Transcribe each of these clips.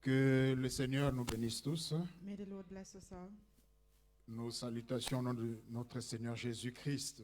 Que le Seigneur nous bénisse tous. May the Lord bless us all. Nos salutations au nom de notre Seigneur Jésus-Christ.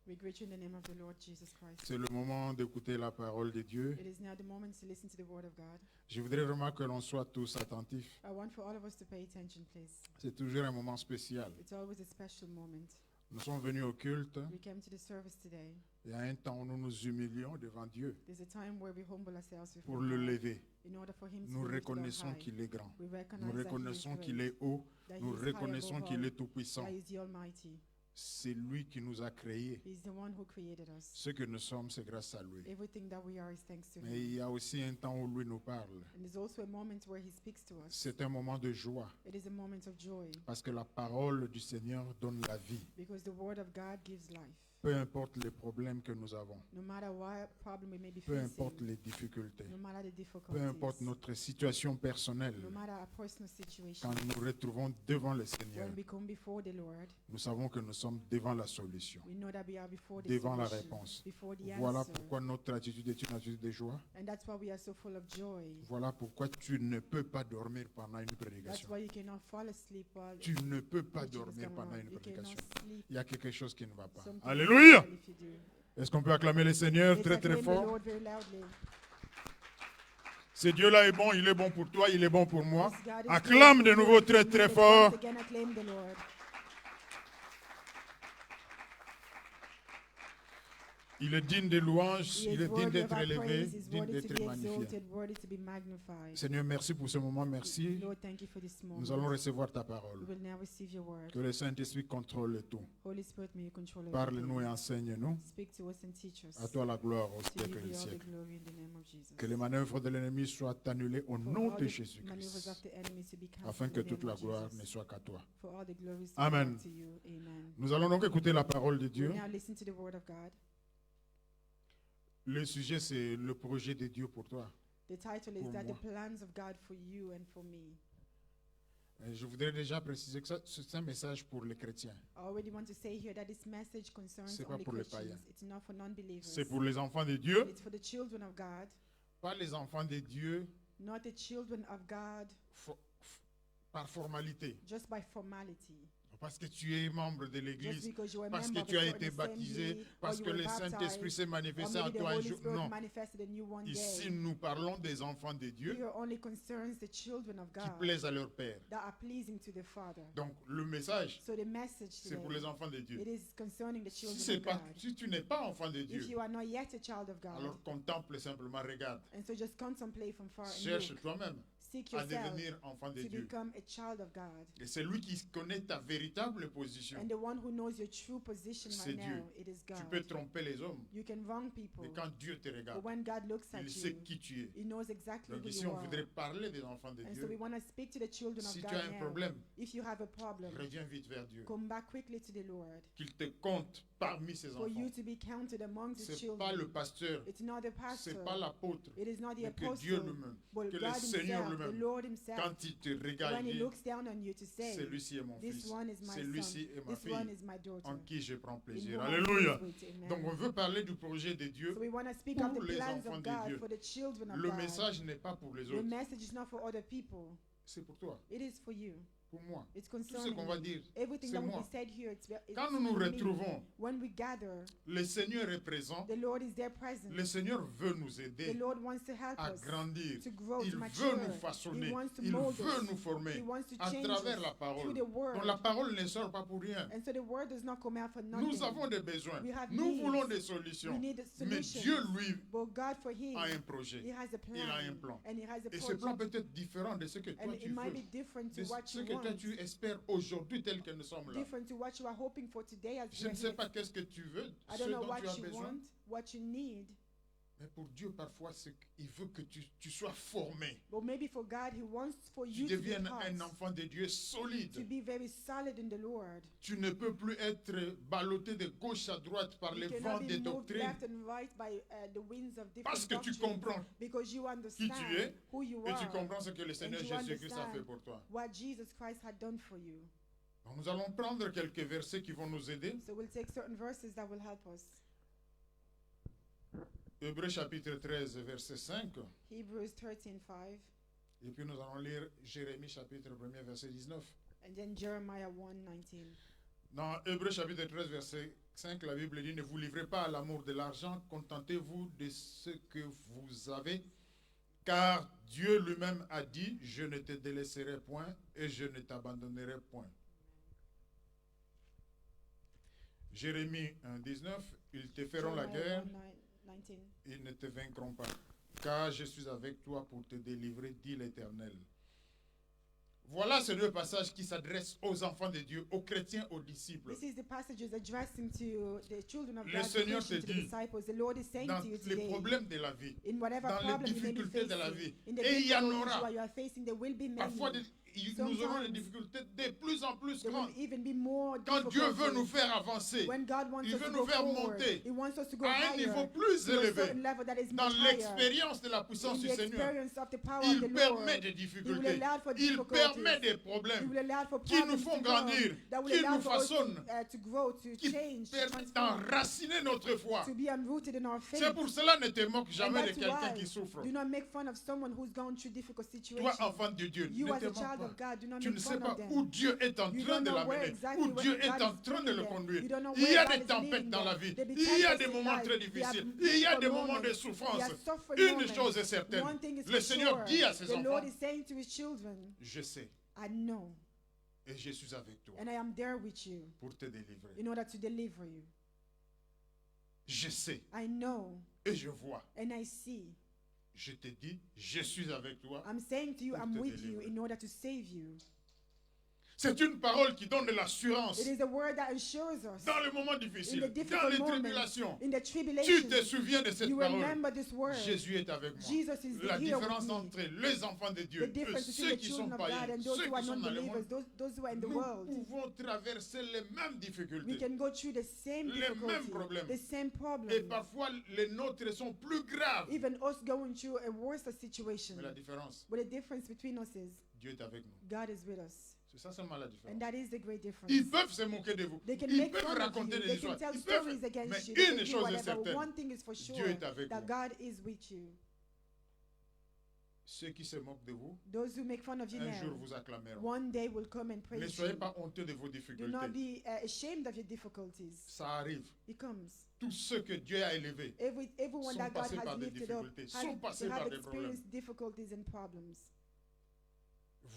We greet you in the name of the Lord Jesus Christ. C'est le moment d'écouter la parole de Dieu. It is now the moment to listen to the word of God. Je voudrais vraiment que l'on soit tous attentifs. I want for all of us to pay attention, please. C'est toujours un moment spécial. It's always a special moment. Nous sommes venus au culte. We came to the service today. Il y a un temps où nous nous humilions devant Dieu There's a time where we humble ourselves pour before le God lever. in order for Him Nous to lift us reconnaissons high. qu'il est grand. We Nous recognize that He is reconnaissons great, qu'il est haut. that Nous He is high reconnaissons above qu'il all, est tout-puissant. that He is the Almighty. C'est lui qui nous a créés. He is the one who created us. Ce que nous sommes, c'est grâce à lui. Everything that we are is thanks to Mais Him. il y a aussi un temps où lui nous parle. And there's also a moment where He speaks to us. C'est un moment de joie It is a moment of joy parce que la parole du Seigneur donne la vie. because the word of God gives life. Peu importe les problèmes que nous avons, No matter what problem we may be peu importe facing, les difficultés, no matter the peu difficulties, importe notre situation personnelle, no matter our personal situation, quand nous nous retrouvons devant le Seigneur, when we come before the Lord, nous savons que nous sommes devant la solution, we know that we are before the devant la solution, réponse. before the Voilà answer. pourquoi notre attitude est une attitude de joie. And that's why we are so full of joy. Voilà pourquoi tu ne peux pas dormir pendant une That's prédication. why you cannot fall asleep while Tu ne peux pas preaching is dormir going pendant on. une You cannot prédication. sleep. Il y a quelque chose qui ne va pas. Something Alléluia! is wrong if you do. Est-ce qu'on peut acclamer le Seigneur Let's très très acclaim the fort? Lord very loudly. Ce Dieu-là est bon, il est bon pour toi, il est bon pour moi. This God is Acclame good de for nouveau you. très très Let's fort. once again acclaim the Lord. Il est digne de louanges, He il is est digne worthy of d'être our élevé, praise, is digne worthy to d'être be magnifié. exalted, worthy to be magnified. Seigneur, merci pour ce moment, merci. Lord, thank you for this moment. Nous allons recevoir ta We parole. will now receive your word. Que le Saint-Esprit contrôle tout. Holy Spirit, may you control Parle-nous et everything. enseigne-nous. Speak to us and teach us. À toi la gloire au To you siècle be des all the siècles. glory in the name of Jesus. Que les manœuvres de l'ennemi soient annulées au For nom all de the Jésus-Christ. maneuvers of the enemy to be cancelled Afin in que the toute name la of gloire Jesus. ne soit qu'à toi. For all the glories to Amen. belong to you. Amen. Nous allons donc écouter la parole de We Dieu. now listen to the word of God. Le sujet, c'est le projet de Dieu pour toi. The title is Pour that the moi. plans of God for you and for me. Je voudrais déjà préciser que ça, c'est un message pour les chrétiens. I already want to say here that this message concerns C'est pas only pour les Christians. païens. It's not for non-believers. C'est pour les enfants de Dieu, It's for the children of God, pas les enfants de Dieu not the children of God par formalité. just by formality. Parce que tu es membre de Just l'Église, because you're a parce que member of tu a as certain été baptisé, assembly, parce or que you le were Saint-Esprit baptized, s'est or manifesté en maybe the toi un Holy jour. Spirit Non. manifested in you one Ici, day. nous parlons des enfants de Dieu Here only concerns the children of qui God plaisent à leur Père. that are pleasing to the Father. Donc, le message, So the message c'est pour today, les enfants de Dieu. it is concerning the Si, children of God. si tu n'es pas enfant de Dieu, If you are not yet a child of God, alors contemple simplement, regarde. and so just contemplate from far and Cherche look, toi-même seek à yourself devenir enfant de to Dieu. become a child of God. Et c'est lui qui connaît ta véritable position. And the one who knows your true position C'est right Dieu. now, it is Tu God. peux tromper les hommes, You can wrong people, mais quand Dieu te but regarde, when God looks at il sait you, qui tu es. He knows exactly Donc who ici, you on are. voudrait parler des enfants de And so we Dieu. want to speak to the children of Si God tu as un now. problème, If you have a problem, reviens vite vers Dieu. come back quickly to the Lord. Qu'il te compte parmi ses For you enfants. to be counted among the C'est pas le children. pasteur, It's not the pastor. c'est pas l'apôtre, It is not the mais que Dieu apostle, lui-même, but que le God Seigneur Himself, the lui-même, Lord Himself. quand il te regarde, When il He dit, looks down on you to say, celui-ci est mon this fils, one is my celui-ci son, est ma this one fille, is my daughter. en qui je prends In plaisir. whom I'm Alléluia. pleased with. Amen. Donc on veut parler du projet de Dieu. So we want to speak pour of the les plans enfants of de God Dieu. for the children of Le God. message n'est pas pour les The autres, message is not for other people. c'est pour toi, It is for you. pour moi. It's Tout ce concerning qu'on va you. dire, Everything c'est that will moi. be said here, it's Quand nous nous for me. retrouvons, When we gather, le Seigneur est présent. the Lord is there present. Le Seigneur veut nous The aider Lord wants to help à us grandir. to grow, Il to veut mature. nous façonner. He wants to Il mold veut us. nous former He wants to à change travers us la parole. through the word. Donc la parole ne sort pas pour rien. And so the word does not come out for nothing. Nous avons des besoins. We have Nous needs. voulons des We solutions. need a Mais solution. Dieu, lui, But God for Him, a un projet. He has a plan. Il a un plan. And He has a Et ce plan project. peut être différent de ce que toi And tu it might veux. be different De to what ce you que toi want. tu espères aujourd'hui tel que nous sommes là. Different to what you are hoping for today as Je we ne are sais here. pas qu'est-ce que tu veux, I ce don't know dont what tu as you besoin. want, what you need. Mais pour Dieu, parfois, il veut que tu sois formé. But maybe for God, He wants for Tu you to be deviennes taught, un enfant de Dieu to solide. be very solid in the Lord. Tu ne peux plus être ballotté de gauche à droite par You les cannot vents be des moved doctrines. left and right by the winds of Parce different que tu doctrines. comprends Because you understand qui tu es who you et tu are comprends ce que le Seigneur you Jésus-Christ a understand fait pour toi. what Jesus Christ had done for you. Donc, nous allons prendre quelques versets qui vont nous aider. So we'll take certain verses that will help us. Hébreux chapitre 13, verset 5. Hebrews 13:5. Et puis nous allons lire Jérémie chapitre 1er, verset 19. And then Jeremiah 1:19. Dans Hébreux chapitre 13, verset 5, la Bible dit, ne vous livrez pas à l'amour de l'argent, contentez-vous de ce que vous avez, car Dieu lui-même a dit, je ne te délaisserai point et je ne t'abandonnerai point. Jérémie 1, 19, ils te feront la guerre, 19. ils ne te vaincront pas, car je suis avec toi pour te délivrer, dit l'Éternel. Voilà ce deux passages qui s'adressent aux enfants de Dieu, aux chrétiens, aux disciples. This is the passages addressing to the children of Le God, the Seigneur te Christians, to the dit, disciples. The Lord is saying Dans to you les today, problèmes de la vie, in whatever dans les problem you may be difficultés de la vie, facing, in the et il y en difficulties aura. you are facing, there will be many. Parfois, nous aurons des Sometimes difficultés de plus en plus There grandes. will even be more Quand Dieu veut difficulties. nous faire avancer When God wants il us veut to nous go faire forward, monter He wants us to go à un higher, niveau plus to a élevé, certain level that is dans much higher. l'expérience de la In puissance du the Seigneur, experience of the power of il the permet Lord, des He will difficultés, allow for il difficulties. permet des He problèmes will allow for qui nous problems font to grandir, come, that will qui allow nous for us façonnent, to grow, to qui change, to permettent transform, d'enraciner notre foi. to be unrooted in our faith. C'est pour cela, ne te moque And jamais de that's quelqu'un why qui souffre. do not make fun of someone who's gone through difficult Toi, situations. enfant de Dieu, You ne as te a moque child pas. of God, do not Tu make ne sais fun pas of them. où Dieu est en You train don't de know where l'amener, exactly où Dieu where est God en is train de bringing le them. conduire. You don't know Il y where a God des is tempêtes leading dans them. la vie. There be Il y a tempest des in moments life. très There are difficiles. Il y a des difficult moments de moments. souffrance. There are suffering Une moments. chose est certaine, One thing is le for Seigneur sure. dit à ses The Lord enfants, is saying to His children, je sais I know, et je suis avec toi and I am there with you pour te délivrer. in order to deliver you. Je sais I know, et je vois. and I see. Je te dis, je suis avec toi. I'm saying to you, Pour I'm te with you délivrer. in order to save you. C'est une parole qui donne de l'assurance It is a word that assures us dans les moments in difficiles, the dans difficult les moments, tribulations. in the Tu tribulation. te souviens de cette You parole. remember this word. Jésus est avec moi. Jesus is La here with différence me. entre les enfants de Dieu The et difference between ceux the qui sont children of God païens, and those ceux who are qui sont dans le non-believers, monde, those who are in the nous world. pouvons traverser les mêmes We difficultés. can go through the same Les mêmes difficulty, problèmes. the same Et problem. parfois, les nôtres sont plus graves. Even us going through a worse situation. Mais la différence, But the difference between us is Dieu est avec nous. God is with us. C'est ça seulement la And différence. that is the great difference. Ils peuvent se moquer de vous. They can Ils make peuvent fun of you. raconter des They can histoires. tell Ils peuvent... stories against Mais you. They une can do chose est whatever. certaine, One thing is for sure, Dieu est avec that vous. God is with you. Ceux qui se moquent de vous, Those who make fun of you un jour now, vous acclameront. one day will come and Ne praise soyez you. pas honteux de vos Do difficultés. not be ashamed of your difficulties. Ça arrive. It comes. Tous ceux que Dieu a élevés Everyone sont that God passés has par des lifted up difficultés, sont has, passés they par have des problèmes. experienced difficulties and problems.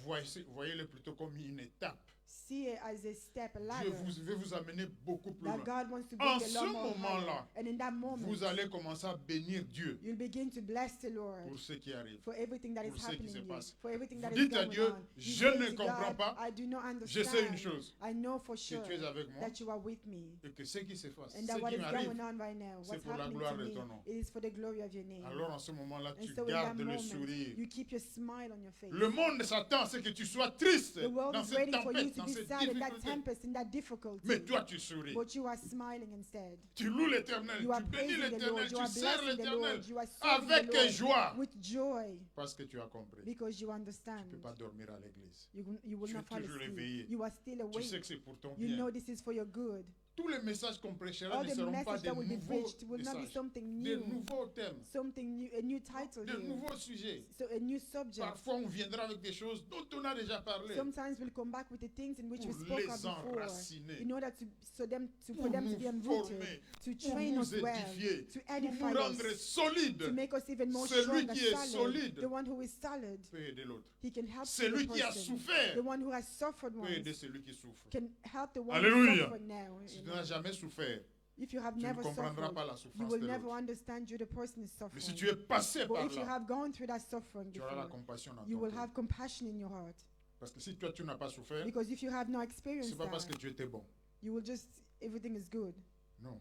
Voyez-le plutôt comme une étape. See it as a step, a Dieu ladder veut vous amener beaucoup plus that loin. God wants to En bring ce you along more moment-là, higher. And in that moment, Vous allez commencer à bénir Dieu you'll begin to bless the Lord pour ce qui arrive. for everything that is pour ce qui happening se in you, passe. for everything that Vous is dites à going Dieu, on. You je say ne to comprends God, pas. I do not Je sais une understand. chose, I know for que sure tu es avec moi that you are with me. et que ce qui se passe, And ce that what qui is m'arrive, going on right now, c'est what's pour la happening gloire to de me, ton nom. it is for the glory of your name. alors en ce moment-là, And tu so in that gardes le moment, sourire. you keep your smile on your face. Le monde s'attend à ce que tu sois triste The world dans is cette ready for you tempête, to dans be cette sad in that difficulté. tempest, in that difficulty. Mais toi, tu souris. But you are smiling instead. Tu loues l'Éternel, You are tu bénis praising the l'Éternel, Lord. You are tu sers blessing the l'Éternel Lord. You are serving avec the Lord joie. with joy Parce que tu as compris. because you Tu understand. ne peux pas dormir à l'église. You will Tu not es fall toujours asleep. éveillé. You are still Tu sais awake. que c'est pour ton You bien. know this is for your good. Tous les messages qu'on prêchera All ne the seront pas message des that will be nouveaux preached will not be messages, something des new, nouveaux thèmes, something new, a new title de here, nouveaux sujets. so a new subject. Parfois, on viendra avec des choses dont on a déjà parlé Sometimes we'll come back with the things in which we pour spoke les of before, enraciner, in order to for them pour to nous be enrooted, former, to pour train nous us well, édifier, to pour edify nous rendre us, solides. to make us even more Celui strong and qui est solid. solide The one who is solid, peut aider l'autre. he can help the Celui qui a person. souffert The one who has suffered peut once aider celui qui souffre. can help the one Alléluia. who suffered now. Si tu n'as jamais souffert, If you have tu ne never comprendras suffered, pas la you souffrance will de never l'autre. understand you, the person is Mais si suffering. tu es passé But par if you là, have gone through that suffering tu auras la before, compassion dans you ton will cœur. have compassion in your heart. Parce que si toi tu n'as pas souffert, Because if you have not experienced c'est pas parce that, que tu étais bon. you will just, everything is good. Non.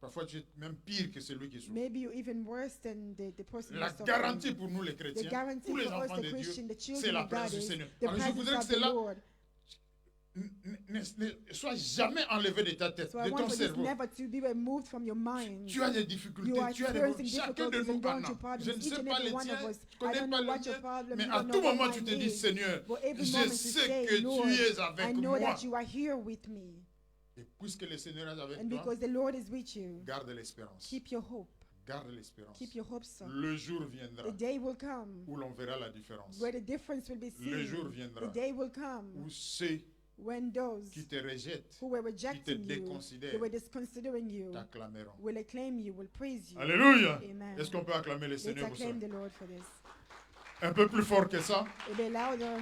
Parfois tu es même pire que celui qui souffre. Maybe you're even worse than the person La who's suffering. garantie pour nous les The chrétiens, guarantee tous les for us, enfants the de Dieu, Christian, the c'est children la of God, présence du is Seigneur. the Alors je voudrais presence que of the cela Lord. ne soit jamais enlevé de ta tête, So I de want ton for this cerveau. never to be removed from your mind. Tu as des difficultés, You are tu as des experiencing chacun de difficulties nous and going en through a. problems. Je ne Each sais and pas every les one tiens, of us. je I connais don't pas know les what your miens, problem. mais You à don't tout know what moment tu te mine dis, is. Seigneur, But every je moment you sais say, que Lord, tu es I avec know moi. that you are here with me. Et puisque le Seigneur est avec And toi, because the Lord is with you, garde l'espérance. keep your hope. Garde l'espérance. Keep your hopes up. Le jour viendra The day will come où l'on verra la différence. where the difference will be Le jour seen. viendra The day will come où ceux when those qui te rejettent who were te rejecting you, déconsidèrent, they were disconsidering you, t'acclameront. will acclaim you, will praise you. Alléluia. Amen. Est-ce qu'on peut acclamer le Let's Seigneur pour ça? acclaim the Lord for this. Un peu plus fort que ça. A bit louder.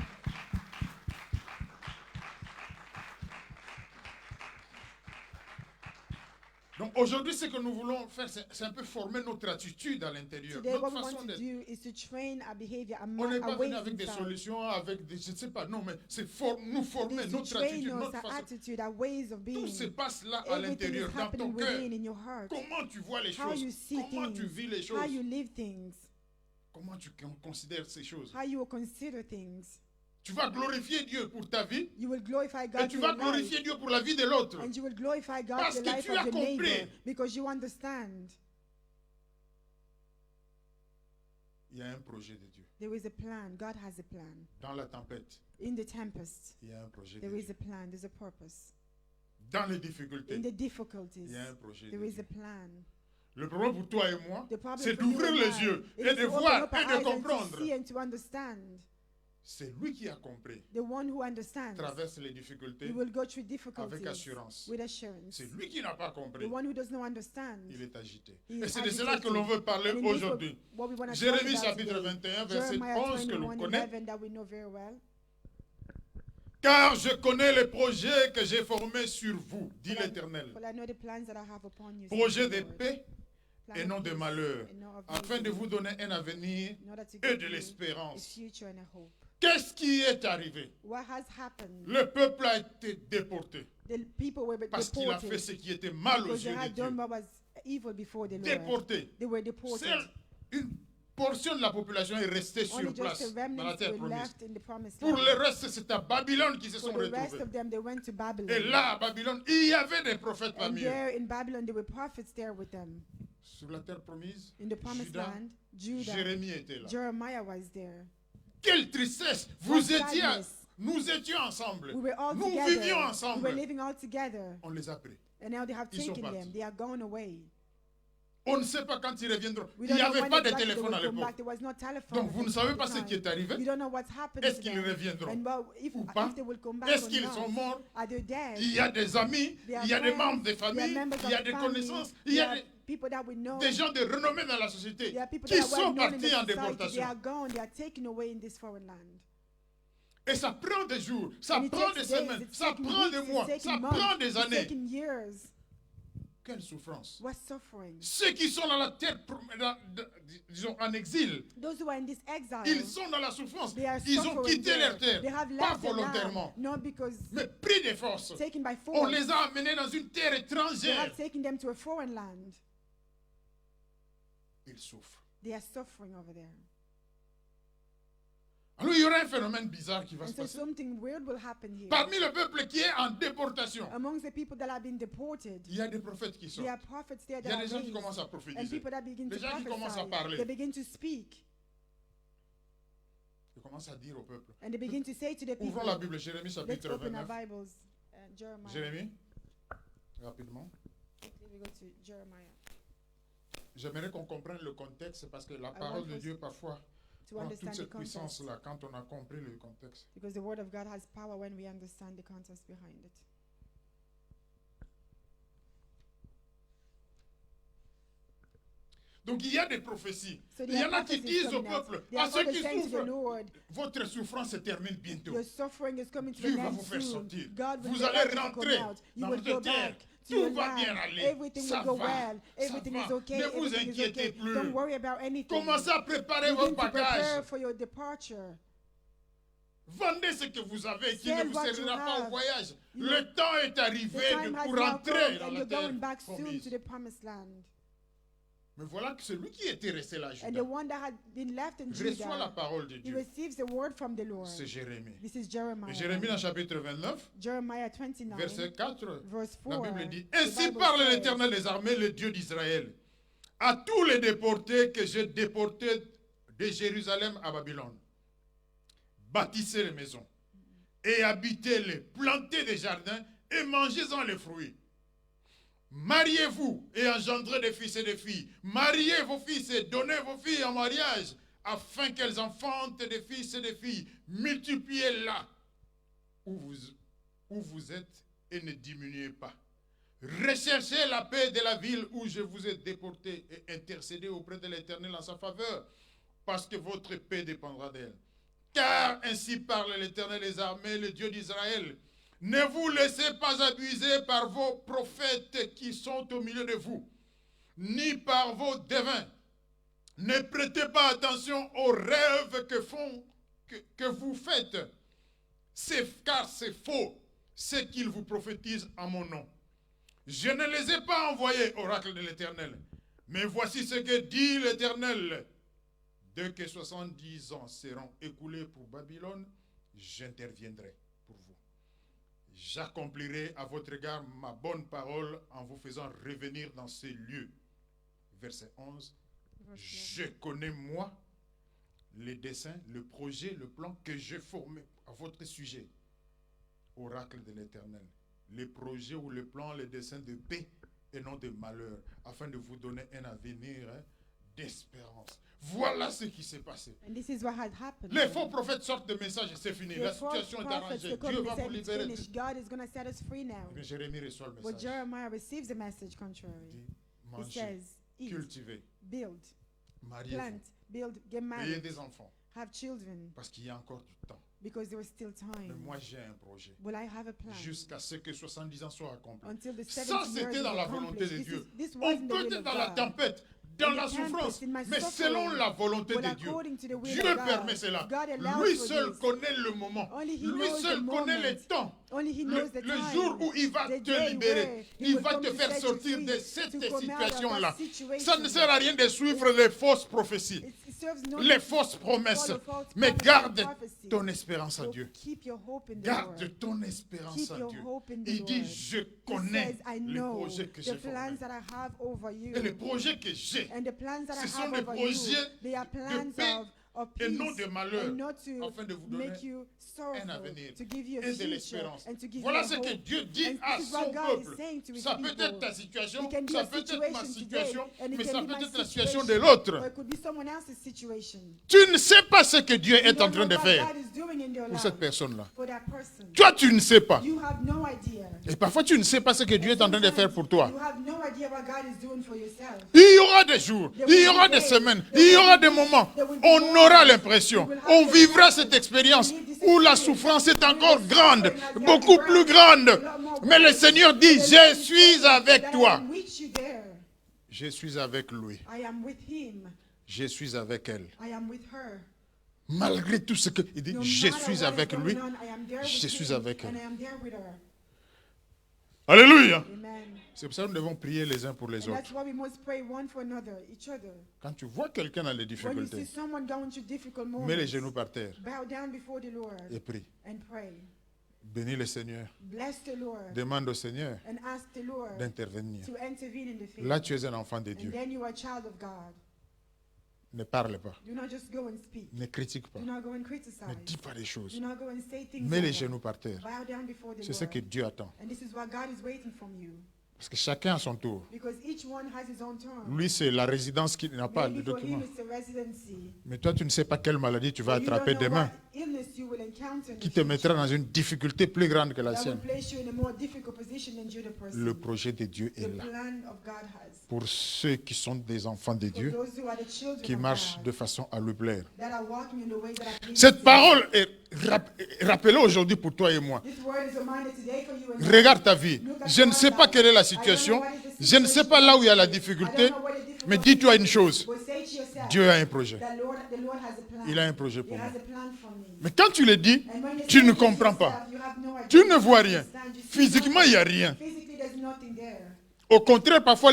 Donc aujourd'hui, ce que nous voulons faire, c'est un peu former notre attitude à l'intérieur, Today, notre what we façon want to d'être. do is to train our behavior, On n'est pas our ways venu avec des inside. solutions, avec des, je ne sais pas, non, mais c'est nous It former is to notre train attitude, us, notre our façon. attitude, our ways of Tout being. se passe là à Everything l'intérieur, is dans ton happening cœur. within in your heart. Comment tu vois les How choses? you see Comment tu things. vis les How choses? you live things. Comment tu considères ces choses? How you will consider things. Tu vas glorifier Dieu pour ta vie You will glorify et God tu for vas your life. glorifier Dieu pour la vie de l'autre. And you will glorify God Parce for the que life tu of as your compris. neighbor. Because you understand. Il y a un projet de Dieu. There is a plan. God has a plan. Dans la tempête, In the tempest, il y a un projet de there is Dieu. a plan. There's a purpose. Dans les difficultés, In the il difficulties, y a un projet de there is Dieu. a plan. Le problème pour toi et moi, The problem c'est for you d'ouvrir and les I yeux is et de to open voir up our et de eyes and to comprendre. see and to understand. C'est lui qui a compris. The one who understands, Traverse les he difficultés will go through avec difficulties assurance. with assurance. C'est lui qui n'a pas The compris. one who does not understand, Il est agité. he Et is c'est de cela que agitated. l'on veut parler And in this aujourd'hui. what we want to talk Jérémie about chapitre today, 21, verset Jeremiah 11 que l'on 21, connaît. 11 that we know very well. Car je connais les projets que j'ai formés sur vous, dit l'Éternel. For I know the plans that I have upon you, says Projets the de Lord. paix Plan et of non de peace malheur, and not of afin de evil, vous donner un avenir in order to et give de you a l'espérance. future and a hope. Qu'est-ce qui est arrivé? What has happened? Le peuple a été déporté The people were parce qu'il a fait deported ce qui était mal aux because they yeux de had Dieu. done what was evil before the Lord. Déporté. They were deported. Seule une portion de la population est restée sur Only just place the dans la remnants terre were promise. left in the promised Pour land. le reste, c'est à Babylone qu'ils se For sont the rest retrouvés. of them, they went to Babylon. Et là, à Babylone, il y avait des prophètes And parmi eux. there in Babylon, there were prophets there with them. Sur la terre promise, In the promised Judas, land, Judah, Jérémie était là. Jeremiah was there. Quelle tristesse! What Vous étiez, sadness. nous étions ensemble. We were all Nous together. vivions We ensemble. were living all together. On les a pris. And now they have Ils sont taken partis. them. They are gone away. On ne sait pas quand ils reviendront. We Il don't n'y know avait when pas de exactly they téléphone à will come l'époque. back. There was no telephone. Donc vous ne at savez the pas ce qui est time. arrivé. You don't know what's happened Est-ce to qu'ils them. reviendront And well, if ou pas? they will come back Est-ce or qu'ils not. sont morts? Are they dead? Il y a des amis, They are il y a des friends, membres de they are famille, members il y a of des family, connaissances, il y they a are people that we know. des gens de renommée dans la société There are people qui that are well sont known in the partis en society. They déportation. are gone. They are taken away in this foreign land. Et ça prend des jours, ça And it prend takes des days, semaines, it's ça taking prend weeks, des it's mois, taking ça months, prend des it's années. taking years. Quelle souffrance! What suffering? Ceux qui sont dans la terre, disons en exil, Those who are in this exile, ils sont dans la souffrance. they are Ils ont suffering quitté there. leur terre, They have pas left their volontairement, land, not because mais pris de force. taken by On force. les a amenés dans une terre They étrangère. have taken them to a foreign land. Ils souffrent. They are suffering over there. Alors il y aura un phénomène bizarre qui va And se so passer. something weird will happen here. Parmi le peuple qui est en déportation, Amongst the people that have been deported, il y a des prophètes qui sont. there are prophets there Il y that a are des gens qui raised, commencent à and prophétiser. people that begin Les to gens qui commencent à prophesy. parler. They begin to speak, Ils commencent à dire au peuple. and they begin to say to the people, Ouvrons la Bible, Jérémie let's chapitre open our 29. Bibles. Jeremiah. Jérémie, rapidement. Here we go to Jeremiah. J'aimerais qu'on comprenne le contexte parce que la want parole de us Dieu parfois To prend toute understand the cette context. puissance-là quand on a compris le contexte. Because the word of God has power when we understand the context behind it. Donc il y a des prophéties. So Il there y are en a qui prophecies disent au coming out. peuple, They à are ceux others qui saying to the souffrent, Lord, votre souffrance se termine bientôt. your suffering is coming to Dieu an va end vous faire soon. sortir. God will Vous let allez you rentrer come out. You dans will votre go terre. back to Tout your va bien land. aller. Everything Ça will go va. well. Ça Everything va. is okay. Ne vous Everything is inquiétez okay. plus. Don't worry about anything. Commencez à préparer Begin vos to prepare bagages. for your departure. Vendez ce que vous avez qui ne Sell vous what you servira pas au have. voyage. You Le temps est The arrivé time has pour now rentrer come dans and la you're terre going back soon promise. to the promised land. Mais voilà que celui qui était resté là, And the Judas, one that had been left in reçoit la Judah, parole de he Dieu. receives the word from the Lord. C'est Jérémie. This is Jeremiah. Et Jérémie, dans le chapitre 29, Jeremiah 29, verset 4, verse la 4. Bible dit, the ainsi Bible parle says, l'Éternel des armées, le Dieu d'Israël, à tous les déportés que j'ai déportés de Jérusalem à Babylone. Bâtissez les maisons et habitez-les, plantez des jardins et mangez-en les fruits. Mariez-vous et engendrez des fils et des filles. Mariez vos fils et donnez vos filles en mariage, afin qu'elles enfantent des fils et des filles. Multipliez-la où vous êtes et ne diminuez pas. Recherchez la paix de la ville où je vous ai déporté et intercédez auprès de l'Éternel en sa faveur, parce que votre paix dépendra d'elle. Car ainsi parle l'Éternel des armées, le Dieu d'Israël. Ne vous laissez pas abuser par vos prophètes qui sont au milieu de vous, ni par vos devins. Ne prêtez pas attention aux rêves que vous faites, car c'est faux ce qu'ils vous prophétisent en mon nom. Je ne les ai pas envoyés, oracle de l'Éternel. Mais voici ce que dit l'Éternel. Dès que 70 ans seront écoulés pour Babylone, j'interviendrai pour vous. J'accomplirai à votre égard ma bonne parole en vous faisant revenir dans ces lieux. Verset 11. Je connais, moi, les desseins, le projet, le plan que j'ai formé à votre sujet. Oracle de l'Éternel. Les projets ou les plans, les desseins de paix et non de malheur, afin de vous donner un avenir d'espérance. Voilà ce qui s'est passé. And this is what had happened. Les faux prophètes sortent de messages et c'est fini. The La false situation est prophets, arrangée. they come Dieu and va say vous it's libérer. finished. God is going to set us free now. Mais Jérémie reçoit le But message. Jeremiah receives the message contrary. Il dit, He mangez, says, eat, cultivez, build, mariez-vous, plant, build, get ayez married, des enfants. have children, Parce qu'il y a encore du temps. because there was still Mais time. moi, j'ai un projet. Will I have a plan? Jusqu'à ce que 70 ans soient accomplis. Until the Ça, 70 years c'était is dans la volonté accomplished. de Dieu. This On wasn't the peut will être of dans la God. tempête, dans In la the souffrance, tempest, in my mais selon suffering, la volonté but de Dieu. according to the will Dieu of God, permet cela. God allows Lui for seul this. connaît le moment. Only He Lui knows seul the connaît les moment. temps. Only He knows the Le time. jour où il va The te day libérer, where He il will va come te to faire set you sortir free, de cette to come out of situation-là. that situation. Ça ne sert à rien de suivre les fausses prophéties, It serves no les purpose fausses to promesses. follow false Mais promises and garde prophecies. ton espérance à So Dieu. keep your hope in the Garde Lord. ton espérance Keep à your Dieu. hope in the Il dit, Lord. je He connais says, I les know projets que the j'ai plans formés. that I have over you. Et les projets que j'ai, And the plans that I ce sont have des over you, projets they are de plans paix of et peace non de malheur, and not to afin de vous donner make you sorrowful, avenir to give you a et de future l'espérance. and to give Voilà you ce a que hope. Dieu dit And à this is what son God is peuple. saying to His Ça peut être people. ta situation, It can be ça a peut être ma situation situation, today, and it mais can ça be peut my être la situation, situation de or l'autre. it could be someone else's situation. Tu ne sais pas ce que Dieu You est en don't train know de what faire God is doing in their pour life cette personne-là. for that person. Toi, tu ne sais pas. You have no idea. Et parfois, tu ne sais pas ce que Dieu est en train de faire pour toi. You have no idea what God is doing for yourself. Il y aura des jours, il y aura des semaines, il y aura des moments. On aura l'impression, on vivra cette expérience où la souffrance est encore grande, beaucoup plus grande. Mais le Seigneur dit, je suis avec That I toi. am with you there. Je suis avec lui. I am with him. Je suis avec elle. I am with her. Malgré tout ce qu'il dit, No je matter suis what avec is lui. going on, I am there with Je suis him, avec elle. and I am there with her. Alléluia. Amen. C'est pour ça que nous devons prier les uns pour les And that's autres. why we must pray one for another, each other. Quand tu vois quelqu'un dans les When you see difficultés, someone going through difficult mets les moments, genoux par terre bow down before the Lord et prie. and pray. Bénis le Seigneur. Bless the Lord Demande au Seigneur and ask the Lord d'intervenir. to intervene in the field. Là, tu es un enfant de And Dieu. then you are a child of God. Ne parle pas. Do not just go and speak. Ne critique pas. Do not go and criticize. Ne dis pas les choses. Do not go and say things. Mets les over. genoux par terre. Bow down before the C'est ce Lord. que Dieu attend. And this is what God is waiting from you. Parce que chacun à son tour. Because each one has his own turn. Lui, c'est la résidence qui n'a pas Maybe de for him document. it's the residency. Mais toi, tu ne sais pas quelle maladie tu vas But you don't attraper know demain what illness you will encounter in qui the te future mettra dans une difficulté plus grande que la that will sienne. place you in a more difficult position than the other person. Le projet de Dieu The est là. plan of God has. Pour ceux qui sont des enfants de For Dieu, those who are the children qui of marchent God, de façon à lui plaire. that are walking in the ways that are pleasing Cette to parole est rappelée aujourd'hui pour toi et moi. Him. This word is reminded today for you and me. Regarde ta vie. Je ne sais pas quelle est la situation. Je ne sais pas là où il y a la difficulté. Mais dis-toi une chose. But say to yourself, Dieu a un projet. the Lord has a plan. Il a un projet He pour moi. has a plan for me. Mais quand tu le dis, And when you tu say ne this comprends yourself, pas. you have no idea. Tu ne vois rien. You understand, you see Physiquement, il n'y a rien. Physically, there's nothing there. Au contraire, parfois,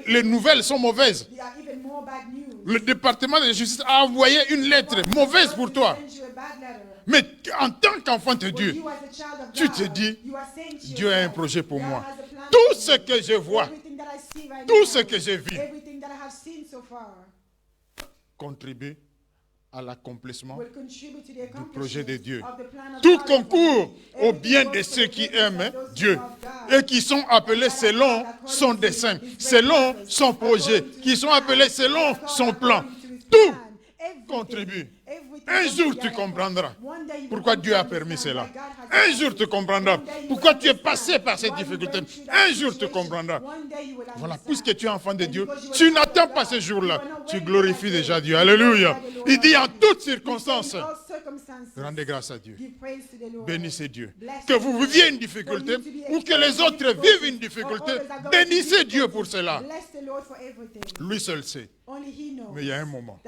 les nouvelles sont mauvaises. There are even more bad news. Le département de la justice a envoyé une lettre mauvaise pour toi. Send you a bad letter. Mais en tant qu'enfant de But Dieu, you as a child of tu God, te dis, you are saying to Dieu a un yourself, projet pour God moi. has a plan Tout for ce me. que je vois, Everything that I see right tout now, ce que je vis, everything that I have seen so far contribue à l'accomplissement will contribute to the du projet de accomplishment Dieu. of the plan of Tout God. concourt au Everything bien works de for ceux the qui goodness aiment of those Dieu who love God. et qui sont appelés selon son dessein, selon son projet, qui sont appelés selon son plan. Tout contribue. Un jour tu comprendras pourquoi Dieu a permis cela. Un jour tu comprendras pourquoi tu es passé par ces difficultés. Un jour tu comprendras. Voilà, puisque tu es enfant de Dieu, tu n'attends pas ce jour-là. Tu glorifies déjà Dieu. Alléluia. Il dit en toutes circonstances, rendez grâce à Dieu. Bénissez Dieu. Que vous viviez une difficulté ou que les autres vivent une difficulté, bénissez Dieu pour cela. Lui seul sait. Mais il y a un moment.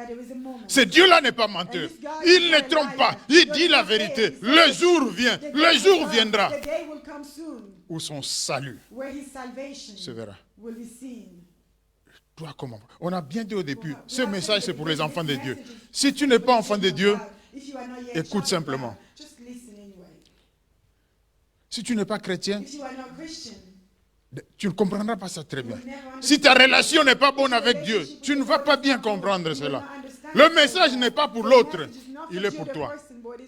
Ce Dieu-là n'est pas menteur. Il ne trompe pas. Il dit la vérité. Le jour vient. Le jour viendra où son salut se verra. Toi, comment? On a bien dit au début, ce message c'est pour les enfants de Dieu. Si tu n'es pas enfant de Dieu, écoute simplement. Si tu n'es pas chrétien, tu ne comprendras pas ça très bien. Si ta relation n'est pas bonne avec Dieu, tu ne vas pas bien comprendre cela. Le message n'est pas pour l'autre, il est pour toi.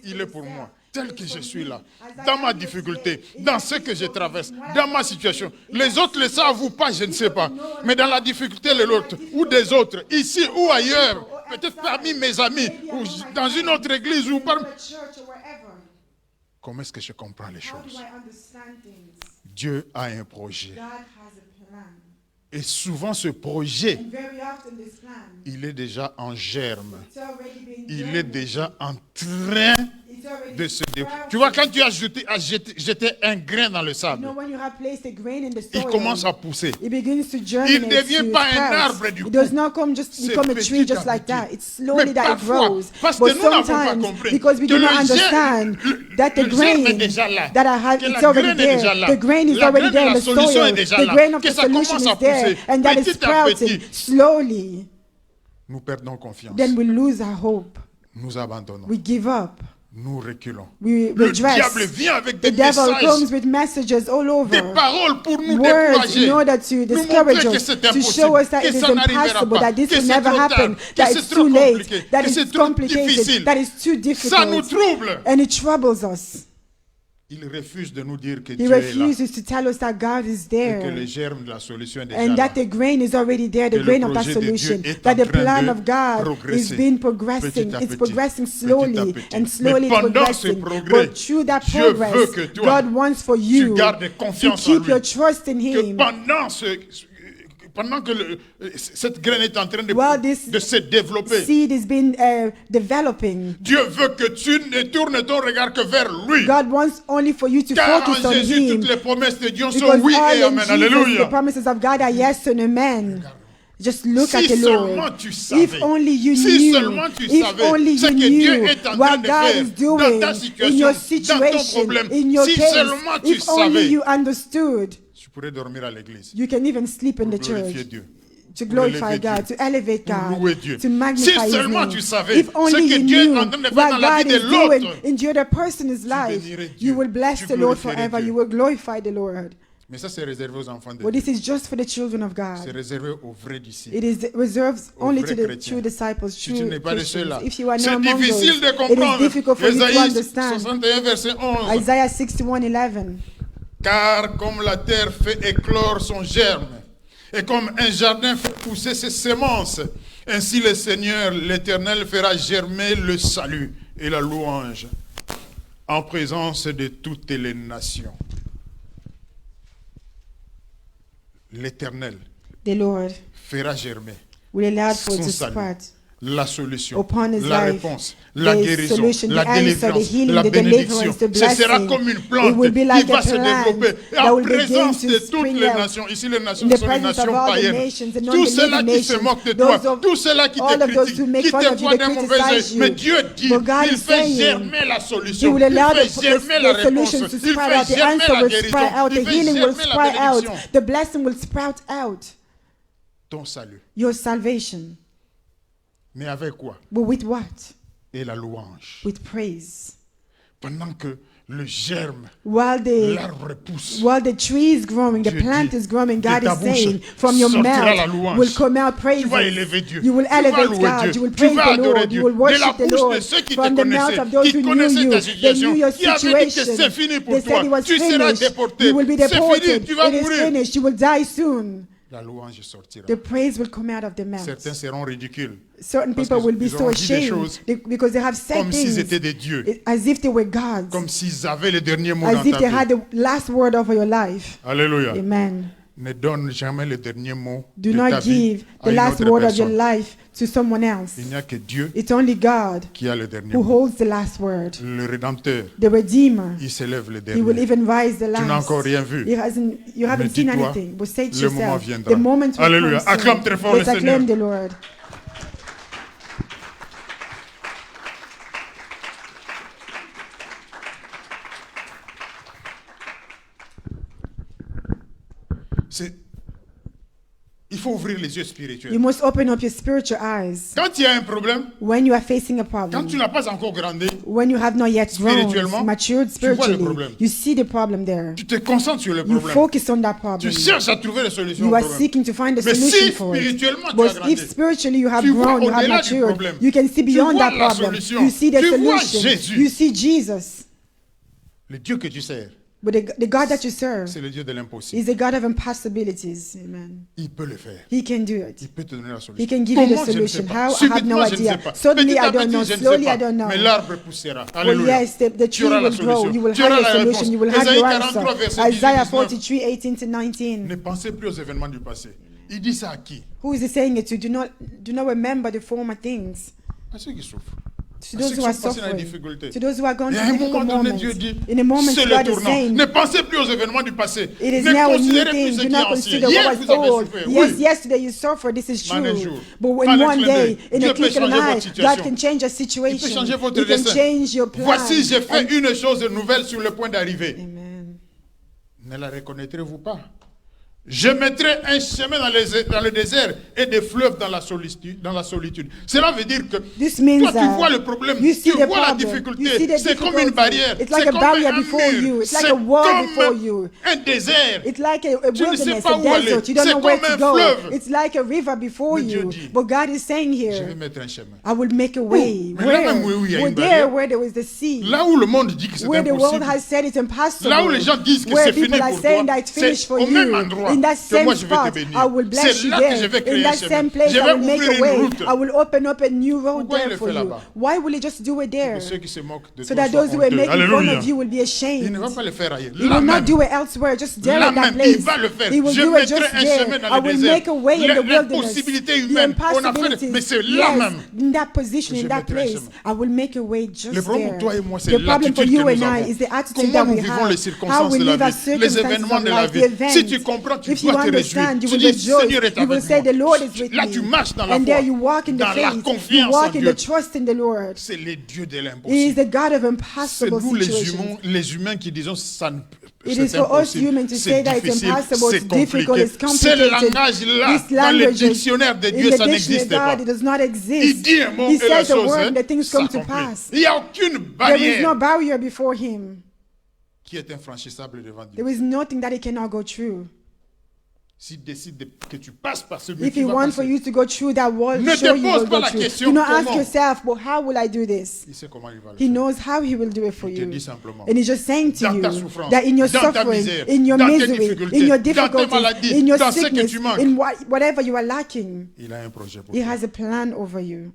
Il est pour moi, tel que je suis là, dans ma difficulté, dans ce que je traverse, dans ma situation. Les autres le savent ou pas, je ne sais pas. Mais dans la difficulté de l'autre ou des autres, ici ou ailleurs, peut-être parmi mes amis, ou dans une autre église, ou parmi... Comment est-ce que je comprends les choses? Dieu a un projet. Et souvent ce projet, il est déjà en germe. Il est déjà en train de se développer. Tu vois, quand tu as jeté un grain dans le sable, il commence à pousser. Il ne devient pas un arbre du coup. It does not come just become a tree just like that. It's slowly that it grows. But sometimes, because we do not understand that the grain that I have, it's already there. The grain is already there in the soil. The grain of the solution is there, and that is sprouting slowly. Nous perdons confiance. Then we lose our hope. Nous abandonnons. We give up. Nous reculons. We Le redress. diable vient avec des The devil messages, comes with messages all des over. paroles pour nous Words in décourager, order to nous discourage montrer que us, c'est to impossible, show us that que it is ça n'arrivera impossible, pas, that this que will c'est never trop happen, tard, that que it's c'est trop too late, compliqué, that que c'est it's trop complicated, difficile. that it's too Ça nous difficult, trouble. and it troubles us. Il refuse de nous dire que He Dieu est là refuses to tell us that God is et que there, le germe de la solution est déjà and là. that the grain is already there, the Que le grain of that projet de Dieu solution, est that en the train plan de of God is progresser being petit progressing, à it's petit, progressing petit à slowly petit. and slowly Mais pendant progressing. ce progrès, But through that Dieu veut progress, que toi, God wants for you gardes to confiance en keep lui. your trust in Que Him. pendant que cette graine est en train While this de se développer, seed is being developing, Dieu veut que tu ne tournes ton regard que vers lui. God wants only for you to Car focus en on Jésus, Him, toutes les promesses de Dieu sont because oui all et in amen. Jesus, Alléluia. the promises of God are yes and amen. Just look Si at the seulement Lord. tu savais, If only you si knew, seulement tu if savais only ce you que Dieu knew est en train what de God faire is doing dans ta in situation, your dans ton situation, problème, in your si case, seulement tu if only savais, you understood, tu pourrais dormir à l'église you can even sleep in the pour glorifier church. Dieu. To Pour glorify élever God, Dieu, to elevate pour God, louer Dieu. to magnify Si His seulement name. tu savais If only ce que you Dieu est knew en train de faire what dans la vie God de is doing l'autre, in the other person's life, bénirais Dieu, you will bless tu the Lord glorifierais forever. Dieu. You will glorify the Lord. mais ça c'est réservé aux enfants de Well, Dieu. this is just for the children of C'est God. réservé aux vrais disciples. It is reserved only to vrais the chrétiens. true disciples, Si tu true n'es pas de Christians. ceux-là, If you are c'est not among those, difficile de it is comprendre. difficult for you to Ésaïe understand. 61 verset 11. Isaiah 61:11. Car comme la terre fait éclore son germe, et comme un jardin fait pousser ses semences, ainsi le Seigneur, l'Éternel, fera germer le salut et la louange en présence de toutes les nations. L'Éternel The Lord fera germer will allow for it son to salut, sprout la solution, upon his la life, réponse, la the guérison, solution, la the answer, the délivrance, healing, la the bénédiction. deliverance, the Ce sera blessing. comme une It plante will be like qui va a se plant développer that en will begin présence to de toutes spring les out nations. Ici, les nations in the sont les presence of nations all the païennes. nations, the Tous ceux-là non-believing qui se nations, moquent de those toi, of tous ceux-là qui all te of those critiquent, who make qui fun te of you, voient they d'un mauvais œil. criticize you. Mais Dieu dit, But God il is fait saying, germer la He solution, will allow il fait germer la the réponse, solutions to il sprout fait out, the germer answer la will guérison, sprout out, il the fait healing will germer la sprout out, bénédiction. the blessing will sprout out, Ton salut. your salvation. Mais avec quoi? But with what? Et la louange. With praise. pendant que le germe, while l'arbre pousse, the tree is growing, the Dieu plant dit, is growing, de God ta is bouche saying, from your sortira la mouth louange. will come out praise. Tu vas élever Dieu. You will Tu vas elevate louer God. Dieu. You will Tu praise vas the adorer Lord. Dieu. You will De la worship the bouche de Lord. ceux qui te From the mouth connaissaient, of those qui who knew connaissaient you, ta they situation, knew your qui avaient dit que situation. c'est fini pour They toi. said it was Tu seras finished. déporté. You will be C'est fini, deported. tu vas It is mourir. finished. You will die soon. La louange sortira. The praise will come out of the mouth. Certains seront ridicules. Certain Parce people will be qu'ils so auront dit des ashamed choses because they have said comme s'ils things étaient des dieux. as if they were gods, Comme s'ils avaient le dernier mot as dans if ta they vie. had the last word over your life. Alléluia. Amen. Ne donne jamais le dernier mot Do de not ta vie give à the une last autre word of your personne. life to someone else. Il n'y a que Dieu It's only God qui a le dernier who mot. holds the last word. Le Rédempteur, The Redeemer, il s'élève le He will dernier. even rise the Tu n'as last. encore rien vu. You haven't Mais seen dis-toi, anything, but say to le moment yourself, viendra. the moment will Alléluia. come Acclame soon. très fort le Let's acclaim Seigneur. the Lord. Il faut ouvrir les yeux You spirituels. must open up your spiritual eyes. Quand il y a un problème, When you are facing a quand problem, tu n'as pas encore grandi, when you have not yet Spirituellement, grown, matured tu vois le spiritually, problème. you see the problem there. tu te concentres sur le You problème. focus on that problem. Tu cherches à trouver les solutions You au are problème. seeking to find a Mais solution si for it. spirituellement tu as But grandi, if spiritually you have tu vois grown, you have au-delà du matured, problème. you can see Tu beyond vois that la problem. solution. You see the Tu vois solution. Jésus. You see Jesus. le Dieu que tu sers, But the God that you serve c'est le Dieu de l'impossible. is the God of impossibilities. Amen. Il peut le faire. He can do it. Il peut te donner la solution. He can give you the Comment, je ne sais solution. pas. How? I have no Subitement, je ne sais idea. pas. Suddenly, Petit à I don't petit, know. je ne sais Slowly, pas. I don't know. Mais l'arbre poussera. Well, Alléluia. yes, the Tu tree auras la will grow. solution. You will Tu have auras your la solution. réponse. You will have Ésaïe your 43, answer. verset 18, Isaiah 19. 43, 18 to 19. Ne pensez plus aux événements du passé. Il dit ça à qui? Who is he saying it to? Do not remember the former things. À ceux qui souffrent. To À those ceux who qui are sont passés dans les suffering. difficultés. To those who are going Et à through un difficult moment donné, moments. Dieu dit, In a moment, c'est God le is tournant. saying, Ne pensez plus aux événements du passé. it is Ne now a new considérez thing. plus ce Do qui est not ancien. consider Hier, what vous was avez old. souffert. Yes, Oui. yesterday you suffered. This is Mais en un true. jour, But en in un one clin day, d'œil, in Dieu a peut click of an changer eye, votre situation. God can change a Il peut situation. changer votre He can destin. change your plan. Voici, j'ai fait And- une chose nouvelle sur le point d'arriver. Amen. Ne la reconnaîtrez-vous pas? Je mettrai un chemin dans le désert et des fleuves dans la solitude. Cela veut dire que This means toi, tu vois le problème, you see tu the vois la problem. You see difficulté. the C'est comme une difficulty. barrière. It's like C'est a comme barrier un before mur. you. It's like C'est a wall before comme you. un désert. It's like a Tu ne sais wilderness, pas a où aller. desert. You don't C'est know where comme to un go. fleuve. It's like a river before Mais Dieu you. dit, But God is saying Je vais here, mettre un chemin. I will make a way. Mais là même où il y a une barrière, where there was the sea. Là où le monde dit que c'est Where the world impossible, has said it's impossible. là où les gens disent que Where c'est fini people are pour saying toi, that it's finished c'est for au même you. endroit In that que same moi je vais spot, te bénir. I will bless C'est you là que je there. vais créer In un that chemin. same place, Je I vais will make ouvrir a une way. route. I will open up a new road Pourquoi il there le for fait you. là-bas? Why will he just do it there? Que ceux qui se moquent de So toi that soient those who are honteux. making fun Alléluia. of you will be Il ashamed. ne va pas le faire ailleurs. He Là will not même. do it elsewhere, just there Là at that même, place. il va le faire. He will Je do it mettrai just un there. chemin dans I le will désert. make a way in the Les wilderness. possibilités The humaines, on a fait, impossibilities, mais c'est là yes, même. in that position, Je in that mettrai un place, chemin. I will make a way just Le problème there. pour toi et moi, c'est The problem for l'attitude you que and nous I avons. is the attitude Comment that nous we vivons have. les How circonstances we de la live our vie, les circumstances événements of de la life, vie. the events. Si tu comprends, tu If you dois te réjouir. understand, you Tu will dis, rejoice. Seigneur est You will avec say, the moi. Lord is with Là, me. tu marches dans la And there foi, you walk in the dans la faith. You confiance en walk in Dieu. the trust in the Lord. C'est les dieux de He is l'impossible. the God of C'est impossible nous situations. les humains qui disons ça ne It is for us humans to say that it's difficile, impossible, c'est it's difficult, compliqué. it's Ce complicated. langage-là, This dans le language, dictionnaire de in Dieu, the ça dictionary n'existe of pas. God, it does not Il exist. dit un mot He et la says a chose word, the things come to s'accomplit. pass. Il n'y a aucune There is no barrière barrier before him. qui est infranchissable devant Dieu. There is nothing that he cannot go through. S'il décide que tu passes par ce mur, If tu he vas wants for passer. you to go through that wall, Ne te sure you pose will pas go la through. question, Do not ask comment? yourself, well, how will I do this? Il sait comment il va le He faire. knows how he will do it for Il te you. dit simplement. And he's just saying to Dans ta you souffrance, that in your dans ta suffering, misère, in your dans tes misery, difficultés, in your dans tes difficulties, maladies, in your dans ce que sickness, tu manques. in whatever you are lacking, Il a un projet pour he toi. has a plan over you.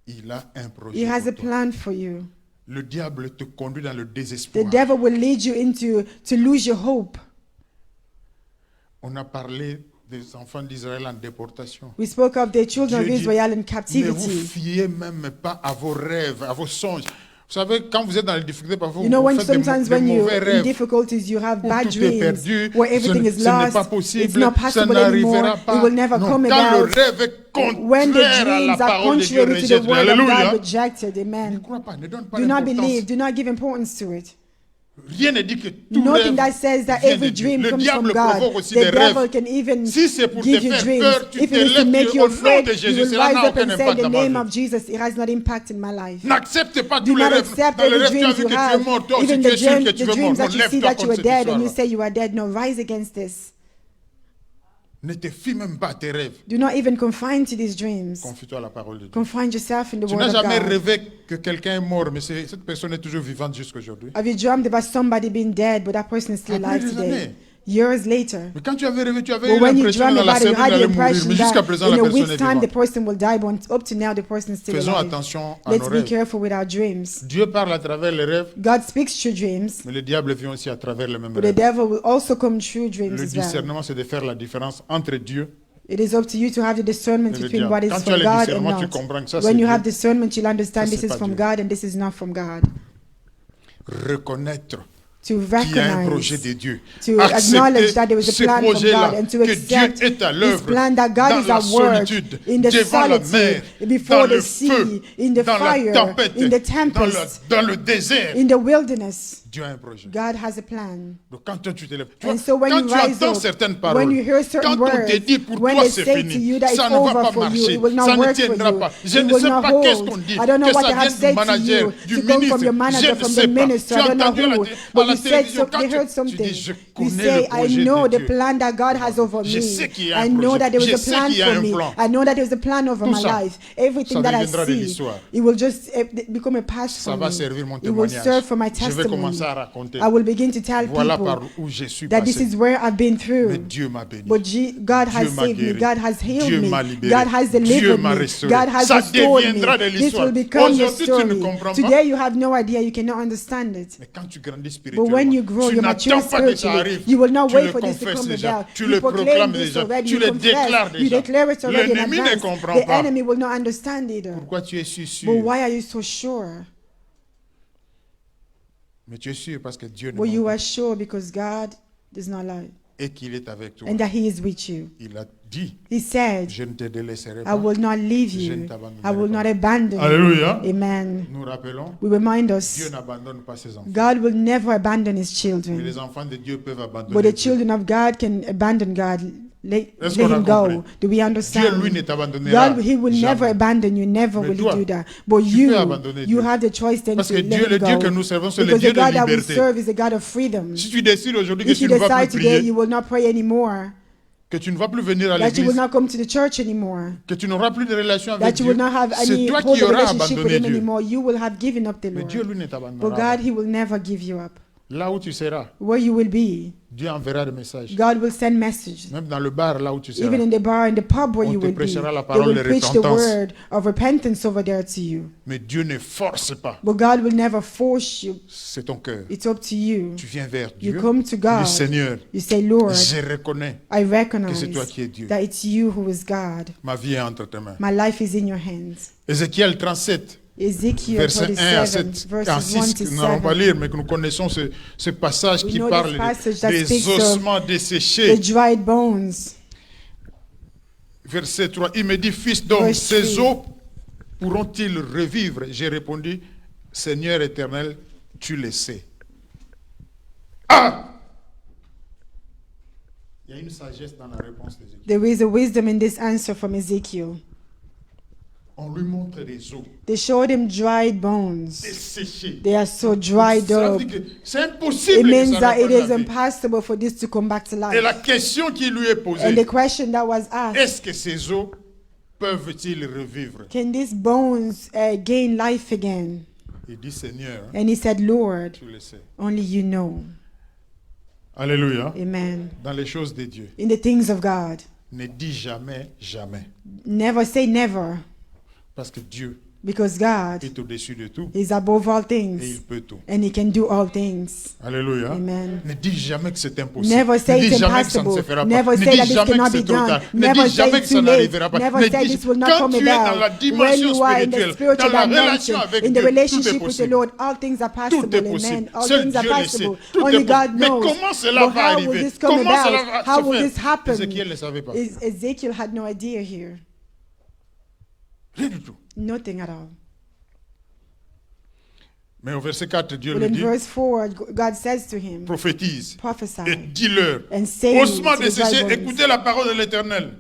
Il a un He projet has a pour toi. plan for you. Le diable te conduit dans le The désespoir. devil will lead you to lose your hope. On a parlé des enfants d'Israël en déportation. We spoke of the children Dieu of dit, Israel in ne vous captivity. fiez même pas à vos rêves, à vos songes. Vous savez, quand vous êtes dans les difficultés, parfois You know, vous when faites sometimes des when you're mauvais in rêves. difficulties, you have Où bad tout est dreams, perdu, where everything is ce n'est pas lost, possible, it's not ça possible anymore, n'arrivera pas. it will never Non, come quand le about. rêve est When the contraire à la dreams are parole de Dieu, contrary to the rejette-le. word of Alléluia. God rejected, Ne amen. crois pas, ne donne pas Do not d'importance. believe, do not give importance to it. Rien ne dit que tout Nothing rêve that says that vient every de Dieu. dream Le comes diable from God. provoque aussi The des devil rêves. can even Si c'est pour give te you faire dreams. peur, tu If te it is to lèves, make tu you au nom afraid, de you Jésus, will cela rise n'a up and aucun say impact the dans ma name vie. of Jesus. It has not impact in my life. N'accepte pas Do tous les not rêves. accept Dans le every rêve, tu as dream vu you que tu es have. mort. Toi aussi, Even tu the es sûr que tu es dreams mort. that Non, you see lève-toi that you contre were cette dead and you histoire-là. say you are dead. No, rise against this. Ne te fie même pas à tes rêves. Do not even confine to these dreams. Confie-toi à la parole de Dieu. Confine yourself in the Tu word n'as of jamais God. rêvé que quelqu'un est mort, mais cette personne est toujours vivante jusqu'à aujourd'hui. Have you dreamed about somebody being dead, but that person is still Après alive des today? années. Years later. Mais quand tu avais rêvé, tu avais But eu when you l'impression dream dans la about it, you semaine had the d'aller mourir, impression mais jusqu'à that présent in la a personne week's est time the vivante. person will die, but up to now the person is still Faisons alive. attention à Let's nos be rêves. careful with our dreams. Dieu parle à travers les rêves, God speaks through dreams, mais le diable vient aussi à travers les mêmes but the rêves. devil will also come through dreams Le as well. discernement, c'est de faire la différence entre Dieu It is up to you to have the discernment et le between diable. what is Quand tu as from le God and discernement, tu not. comprends que ça, c'est When you Dieu. have discernment, you'll understand Ça, this c'est is pas from Dieu. God and this is not from God. Reconnaître To qu'il y a un projet recognize, de Dieu. to acknowledge that there was a ce plan from projet-là, God and to que Dieu accept est à this l'œuvre plan that God dans is la at work solitude, in the devant la mer, solitude, before dans le the sea, feu, in the dans fire, la tempête, in the dans tempest, le désert. in the wilderness. Dieu a un projet. God has a plan. Donc quand toi tu te lèves, tu And vois, so when quand you tu rise entends up, certaines when paroles, you hear certain quand on te words, dit pour when toi they c'est say to fini, you that ça it's ne va over pas for you, marcher, it will not ça ne work for tiendra you, pas. Je it ne will sais not pas qu'est-ce qu'on hold. dit, I don't know que what ça they have vienne du said to manager, you, du to come from ministre, your je manager, ne from sais the pas. minister, Tu I as don't know entendu à who, à but la you said télévision, so, they heard tu something. dis je You connais say, le I projet know de the Dieu. plan that God has over Je me. sais qu'il y a un I know projet. that there is Je a sais plan qu'il y a for un me. plan. I know that there is a plan over Tout my ça, life. Everything ça that I deviendra de see, l'histoire. it will just become a past Ça for va me. servir mon It will témoignage. serve for my Je vais commencer testimony. à raconter. I will begin to tell Voilà people par où je suis that this passé. is where I've been Mais through. Dieu m'a béni. But God Dieu has m'a saved me. guéri. God has healed Dieu me. m'a libéré. God has Dieu delivered m'a me. restauré. God has Ça restored deviendra de me. This l'histoire. will become your Aujourd'hui, tu ne story. comprends pas. Today you have no idea. You cannot understand it. Mais quand tu grandis But spirituellement, when you grow, tu you mature n'attends pas que ça spiritually. arrive. You will not Tu wait le for this to confesses come déjà. about. Tu You le proclaim proclames this déjà. already. Tu You le confess. déclares You déjà. declare it already in L'ennemi ne advance. comprend The pas. enemy will not understand either. Pourquoi tu es si But sûr? why are you so sure? Mais tu es sûr parce que Dieu ne Well, you ment pas are sure because God does not lie et qu'il est avec toi. and that He is with you. Il a dit, He said, je ne te délaisserai I pas. will not leave Je ne you. t'abandonnerai I will pas. not abandon you. Alléluia. Amen. Nous rappelons, We remind Dieu us n'abandonne pas ses enfants. God will never abandon His Mais children. les enfants de Dieu peuvent abandonner But the Dieu. children of God can abandon God. Let Est-ce let qu'on a Him go. compris? Do we Dieu, understand? lui, ne t'abandonnera God, He will never jamais. abandon you. Never Mais will toi, He do that. But tu you, peux abandonner you Dieu. have the choice then Parce to que let Dieu, Him le Dieu que go. nous servons, c'est le Because Dieu the de God that we liberté. serve is a God of freedom. Si tu décides aujourd'hui que If tu you ne vas decide plus today prier, you will not pray anymore, que tu ne vas plus venir à that you will l'église, not come to the church anymore, que tu n'auras plus de relation avec that you Dieu, will not have c'est any toi hold qui a auras relationship with abandonné Him Dieu. anymore, you will have given up the Mais Dieu, Lord. lui, ne But t'abandonnera God, pas. He will never give you up. Là où tu seras, Where you will be, Dieu enverra des messages. God will send messages. Même dans le bar, là où tu seras. Even in the bar, in the pub where On you te will be, prêchera la they parole will de preach the repentance. word of repentance over there to you. Mais Dieu ne force pas. But God will never force you. C'est ton cœur. It's up to you. Tu viens vers You Dieu. come to Tu God. dis, Seigneur, You say, Lord, je reconnais I que recognize c'est toi qui es Dieu. that it's you who is God. Ma vie est entre tes mains. My life is in your hands. Ézéchiel 37, Ezekiel verset 1 à 37, 7, verses à 1 6, to que nous n'allons pas 7. lire, mais que nous connaissons ce passage We qui know parle this passage that des speaks of ossements The desséchés. dried bones. Verset 3, il me dit, fils d'homme, Verse ces 3. os pourront-ils revivre? J'ai répondu, Seigneur éternel, tu le sais. Ah! Il y a une sagesse dans la réponse d'Ézéchiel. There is a wisdom in this answer from Ezekiel. On lui montre des os They showed him dried bones. desséchés. They are so dried Ça up. veut dire que c'est It impossible que means ça that it reprenne is la vie. impossible for this to come back to Et life. la question qui lui est posée, And the question that was asked, est-ce que ces os peuvent-ils revivre? can these bones gain life again? Il dit, Seigneur, And he said, Lord, tu le sais. only you know. Alléluia. Amen. Dans les choses de Dieu, In the things of God. ne dis jamais, jamais. Never say never, Parce que Dieu because God est au-dessus de tout is above all et il things peut tout. and He can do all things. Alléluia. Amen. Ne dis jamais que c'est impossible. Never say ne it's dis jamais que ça ne se impossible. fera pas. Never ne say dis that this jamais que cannot c'est be trop done. tard. Ne Never dis say jamais que it's ça too n'arrivera late. pas. Never Ne say dis- this will not quand come tu es dans la about. When dimension you are in the spirituelle, spiritual dans la relation dimension, avec in the Dieu, tout est relationship with the possible. Lord, all things are possible. Tout est Amen. possible. All Seul things are Dieu le sait. possible. Tout est Only God possible. Mais knows. comment cela But va how will arriver? this come Comment cela about? va How se will faire? this happen? Ézéchiel ne savait pas. Ezekiel had no idea here. Rien du tout. Nothing at all. Mais au verset 4, Dieu But lui in dit, verse 4, God says to him, prophétise prophesy et dis-leur, and say osement to de the dry cesser, bones. écoutez la parole de l'Éternel.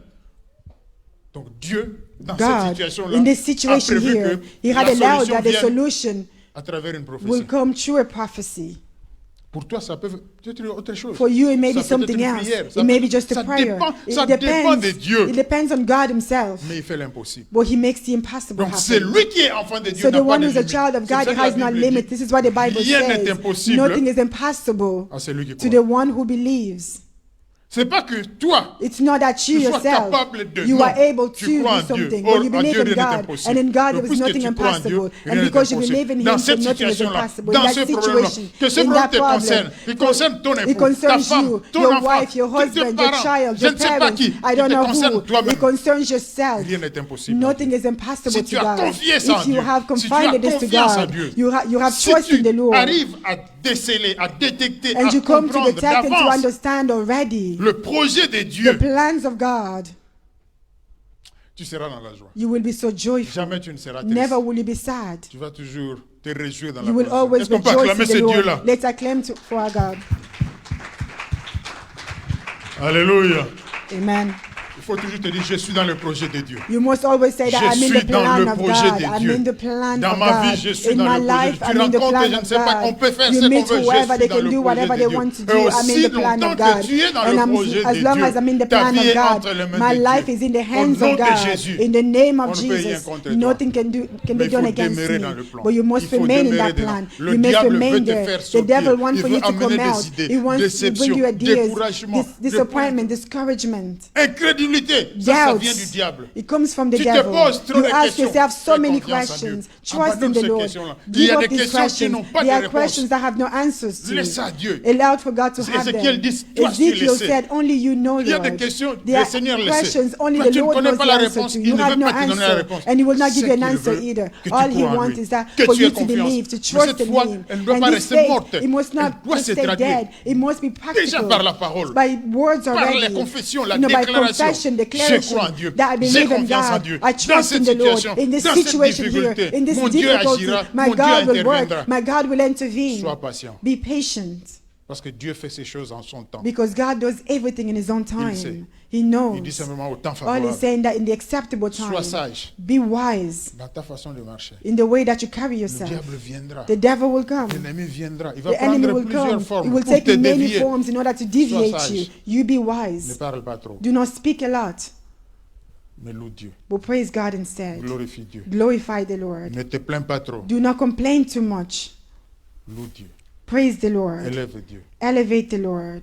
Donc Dieu, dans cette God, situation-là, in this a situation prévu here, que He had la allowed solution that the vienne solution à travers une will prophétie. come through a prophecy. Pour toi, ça peut être autre chose. For you, it may be Ça peut être something une else. prière. It may be just a Ça prayer. dépend de Dieu. It depends on God Himself. Mais il fait l'impossible. But He makes the impossible Donc c'est happen. lui qui est enfant de Dieu. So n'a the pas one de who's a limite. child of C'est God ça que la has no Bible limit. dit. This is what the Bible Rien n'est says. impossible Nothing is impossible à celui qui to croit. the one who believes. C'est pas que toi, It's not that you tu sois yourself, capable de. you Non, are able tu to crois en do Dieu. something. Or, But you en believe Dieu, in rien n'est God, impossible. and in God there Donc, is puisque nothing tu crois en impossible. Dieu, And rien n'est because you impossible. believe in Dans Him, cette so nothing is situation-là, impossible. dans In ce that problème-là, situation, que ce in problème that te concerne, problem, il concerne ton it époux, ta concerns femme, you, ton your enfant, wife, your tous tes husband, your parents, child, je your ne sais pas parents. qui, I il don't te know concerne who. toi-même. It concerns yourself. Rien n'est impossible. Nothing is impossible Si to tu as God. confié ça en If you Dieu, have si tu as confided this to confiance en God, Dieu, you have si trust in the tu Lord, arrives à déceler, à détecter, and à you come to comprendre detect and to d'avance understand already le projet de the Dieu, plans of God, tu seras dans la joie. you will be so joyful. Jamais tu ne seras triste. Never will you be sad. Tu vas toujours te réjouir dans la You will présence. always Est-ce qu'on peut rejoice acclamer in ce the Lord. Dieu-là? Let's acclaim for our God. Alléluia. Amen. Il faut toujours te dire, je suis dans le projet de Dieu. You must always say that Je I'm in suis the dans plan le of projet God. de I'm Dieu. in the plan Dans of ma vie, God. je suis In dans my le projet. life, Tu I'm in the rencontres, plan je ne of sais pas, on God. peut faire You ce qu'on meet veut, whoever je they suis dans can le do projet whatever de they Dieu. want to Et do. I'm in aussi the plan longtemps of que God. tu es dans And le projet as de long Dieu, as I'm in the ta plan vie of est God, entre les mains my de life Dieu. is in the Au hands nom of de God. Jésus, In the name on of ne peut rien Jesus, contre toi. nothing can Mais be il done faut against demeurer me. dans le plan. But you Il must faut remain in demeurer that dedans. plan. Le You must diable remain veut te there. faire The sortir. devil wants Il for veut you to amener come des out. idées, He wants to déception, bring you ideas, découragement, disappointment, discouragement. incrédulité. Ça Doubts. vient du diable. It comes from the Tu te devil. poses trop You de ask questions. yourself so Fais many confiance en Dieu. questions. Trust in Abandonne the ces Lord. questions-là. Il y Give a up des these questions qui questions. n'ont pas There de are réponse. questions that have no answers to. Laisse à Dieu. Allow for God to have Ézéchiel them. dit, toi, tu Ezekiel le sais. said, only you know, Il y a Lord. des questions, There le are Seigneur le sait. questions only Toi, the tu ne Lord connais knows pas the la answer réponse. to. Il You ne have veut no pas te donner la answer. réponse. And He will not Ce give you an qu'il answer veut, either. que tu All He crois en wants lui, is that que for tu you aies to confiance. believe, to Mais trust cette in foi, Him. elle ne doit And pas this rester faith, morte. it must not Elle doit just se stay traduire. dead. It must be Déjà practical. par la parole. By words Par already. la confession, la By déclaration. confession, Je declaration, crois en Dieu. that I J'ai believe in confiance en God. Dieu. I Dans trust cette in the Lord. situation, In this dans cette situation here, difficulté, in this mon Dieu difficulty, agira, my mon Dieu God will work. interviendra. My God will intervene. Sois patient. Be patient. Parce que Dieu fait ces choses en son temps. Because God does everything in His own Il sait. time. He knows. Il dit simplement au temps All favorable. He's saying that in the acceptable Sois time, sage be wise dans ta façon de marcher. in the way that you carry Le yourself. diable viendra. The devil will come. L'ennemi viendra. Il va The enemy prendre will plusieurs come. He formes will pour take te many dévier. forms in order to deviate sage. you. You be Ne wise. parle pas trop, Do not speak a lot, mais loue Dieu. but praise God instead. Glorifie Dieu. Glorify the Lord. Ne te plains pas trop. Do not complain too much. Loue Dieu. Praise the Lord. Élève Dieu. Elevate the Lord.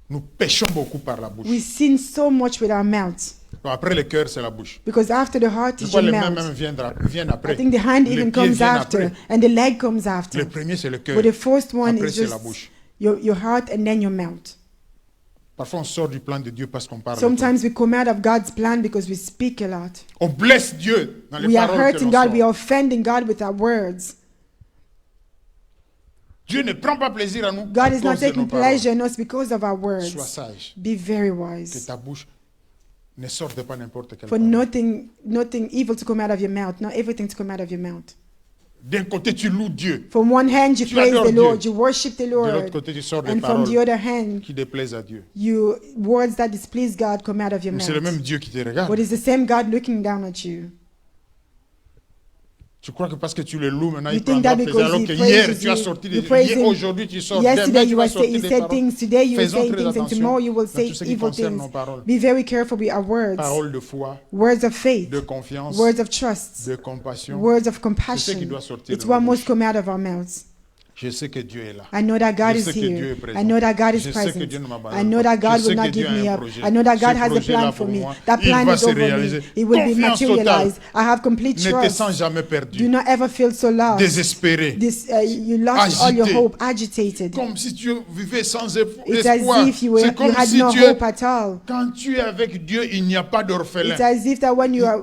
Nous péchons beaucoup par la bouche. We sin so much with our mouths. Après le cœur, c'est la bouche. Because after the heart Je is crois your les mains mouth. même viennent après. I think the hand Les even pieds comes viennent after, après. and the leg comes after. Le premier, c'est le cœur. But the first one Après, is c'est la just bouche. your heart and then your mouth. Parfois, on sort du plan de Dieu parce qu'on parle. trop. Sometimes we come out of God's plan because we speak a lot. On blesse Dieu dans les We are paroles que hurting l'on God, we sort. are offending God with our words. Dieu ne prend pas plaisir à nous. God à is not cause de nos taking paroles. pleasure in us because of our Sois words. sage. Be very Que wise. ta bouche ne sorte pas n'importe quelle For parole. nothing evil to come out of your mouth, not everything to come out of your mouth. D'un côté, tu loues Dieu. From one hand, you Tu praise adores the Lord, Dieu. you worship the De l'autre Lord. côté, tu sors des And from paroles the other hand, qui déplaisent à Dieu. words that displease God come out of your Mais c'est le même mouth. Dieu qui te regarde. But it's the same God looking down at you. Tu crois que parce que tu le loues, maintenant You il think prendra that plaisir. because Alors he que hier, praises tu as you, sorti you des... praise Hier, him. aujourd'hui, tu sors. Yesterday Demain, tu you vas were sortir you des said paroles. things, today you were Faisons saying très things, and attention tomorrow you will dans say tout ce qui evil concerne things. nos paroles. Be very careful with our words. Paroles de foi, Words of faith, de confiance, words of trust, de compassion. words of qui compassion. doit sortir It's de nos what must bouches. come out of our mouths. Je sais que Dieu est là. I know that God Je is sais que Dieu est here. présent. I know that God is Je sais que present. Dieu ne m'abandonne I know pas. that God Je sais will que not Dieu give a me un up. projet. I know that Ce God has a projet-là plan pour for me. moi, That il plan va is se over me. réaliser. It will be Confiance materialized. I have complete Ne te trust. sens jamais Do perdu, not ever feel so lost. désespéré, You lost all your agité. hope, agitated. comme si tu vivais sans It's espoir. as if you C'est comme had si no tu es... hope at all. Quand tu es avec Dieu, il n'y a pas d'orphelin. It's as if that when you are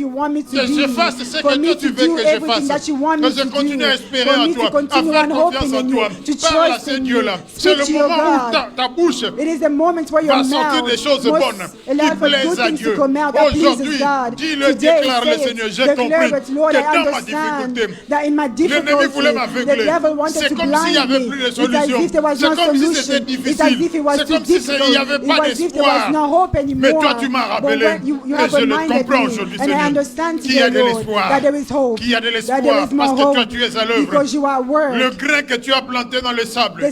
you want me to Que je fasse ce for que me toi to tu veux do que je everything fasse. that you want me Que je to continue à do, espérer for en me toi, to à continue faire on confiance hoping en in you, toi. to Parle à trust ce in Dieu là. C'est le moment où ta bouche va sortir des choses bonnes qui plaisent à Dieu. Aujourd'hui, dis-le, déclare le Seigneur, j'ai compris que dans ma difficulté, l'ennemi voulait m'aveugler. C'est comme s'il n'y avait plus de solution. C'est comme si c'était difficile. C'est comme s'il n'y avait pas d'espoir. Mais toi, tu m'as rappelé, et je le comprends aujourd'hui, Seigneur, qu'il y a de l'espoir. Qu'il y a de l'espoir parce que toi, tu es à l'œuvre. Le grain que tu as planté dans le sable,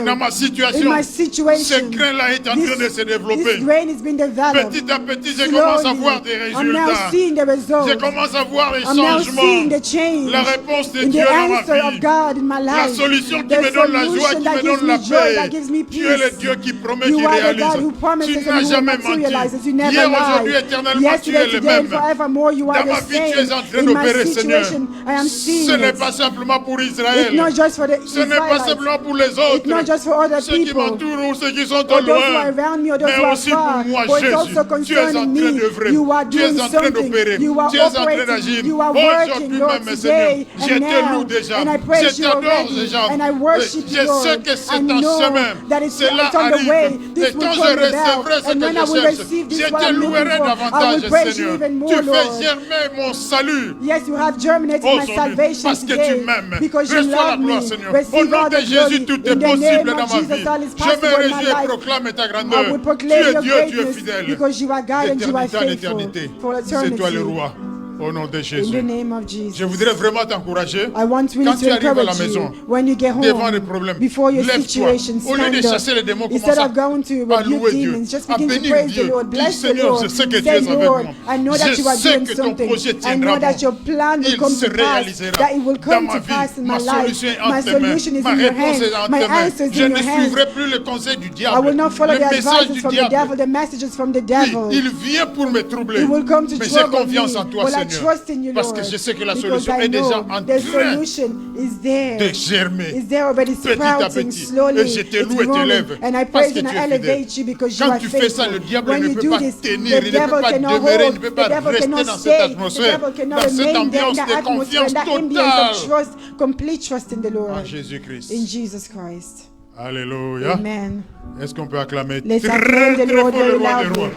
dans ma situation, ce grain-là est en train de se développer. Petit à petit, je commence à voir des résultats. Je commence à voir les changements. La réponse de Dieu dans ma vie. La solution qui me donne la joie, qui me donne la paix. Tu es le Dieu qui promet, qui réalise. Tu n'as jamais menti. Hier, aujourd'hui, éternellement, tu es le même. Dans ma vie, tu es en train d'opérer, Seigneur. Ce n'est pas simplement pour Israël. Ce n'est pas simplement pour les autres. Ceux qui m'entourent ou ceux qui sont au loin. Mais aussi pour moi, Jésus. Tu es en train d'œuvrer. Tu es en train d'opérer. Tu es en train d'agir. Aujourd'hui même, Seigneur, je te loue déjà. Je t'adore déjà. Je sais que c'est un chemin. Cela arrive. Et quand je recevrai ce que je cherche, je te louerai davantage, Seigneur. Tu fais germer mon salut. Parce que tu m'aimes. Reçois la gloire, Seigneur. Au nom de Jésus, tout est possible dans ma vie. Je me réjouis et proclame ta grandeur. Tu es Dieu, tu es fidèle. D'éternité en éternité. C'est toi le roi. Au nom de Jésus. Je voudrais vraiment t'encourager. Quand tu arrives à la maison, devant les problèmes, lève-toi. Au lieu de chasser les démons, commence à louer Dieu, à bénir Dieu. Dis Seigneur, je sais que tu es avec moi. Je sais que ton projet tiendra bon. Il se réalisera dans ma vie. Ma solution est entre tes mains. Ma réponse est entre tes mains. Je ne suivrai plus le conseil du diable. Le message du diable. Oui, il vient pour me troubler. Mais j'ai confiance en toi, Seigneur. Parce que je sais que la solution est déjà en train de germer petit à petit. Et je te loue et t'élève parce que tu es fidèle. Quand tu fais ça, le diable ne peut pas tenir, il ne peut pas demeurer, il ne peut pas rester dans cette atmosphère, dans cette ambiance de confiance totale en Jésus-Christ. Alléluia. Est-ce qu'on peut acclamer très très fort le roi des rois?